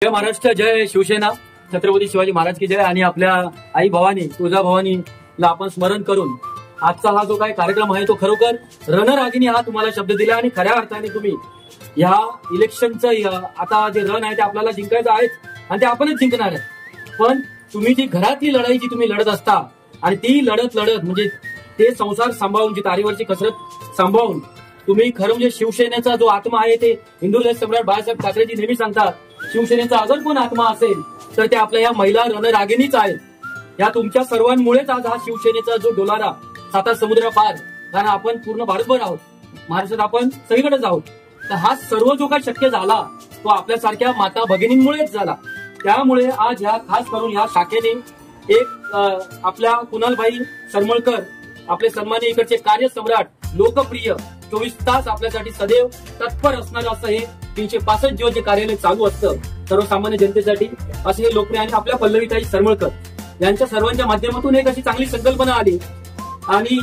जय महाराष्ट्र, जय शिवसेना, छत्रपती शिवाजी महाराज की जय। आणि आपल्या आई भवानी, तुळजा भवानीला आपण स्मरण करून आजचा हा जो काही कार्यक्रम आहे तो खरोखर रणरागिणी हा तुम्हाला शब्द दिला आणि खऱ्या अर्थाने तुम्ही ह्या इलेक्शनचं आता जे रण आहे ते आपल्याला जिंकायचं आहे आणि ते आपणच जिंकणार आहे। पण तुम्ही जी घरातली लढाई जी तुम्ही लढत असता आणि ती लढत म्हणजे ते संसार सांभाळून, जी तारीवरची कसरत सांभाळून तुम्ही खरं म्हणजे शिवसेनेचा जो आत्मा आहे ते हिंदू सम्राट बाळासाहेब ठाकरेजी नेहमी सांगतात, शिवसेनेचा अगर कोण आत्मा असेल तर ते आपल्या या महिला रणरागिणीच आहेत। या तुमच्या सर्वांमुळेच आज हा शिवसेनेचा जो डोलारा साता समुद्र पार, कारण आपण पूर्ण भारतभर आहोत, महाराष्ट्रात आपण सगळीकडेच आहोत, तर हा सर्व जो काही शक्य झाला तो आपल्यासारख्या माता भगिनींमुळेच झाला। त्यामुळे आज ह्या खास करून ह्या शाखेने एक आपल्या कुणालबाई सरमळकर, आपले सन्माननीय इकडचे कार्यसम्राट, लोकप्रिय, 24 तास आपल्यासाठी सदैव तत्पर असणारं असं हे 365 दिवस जे कार्यालय चालू असतं सर्वसामान्य जनतेसाठी, असे हे लोकप्रिय आणि आपल्या पल्लवीताई सरमळकर यांच्या सर्वांच्या माध्यमातून एक अशी चांगली संकल्पना आली आणि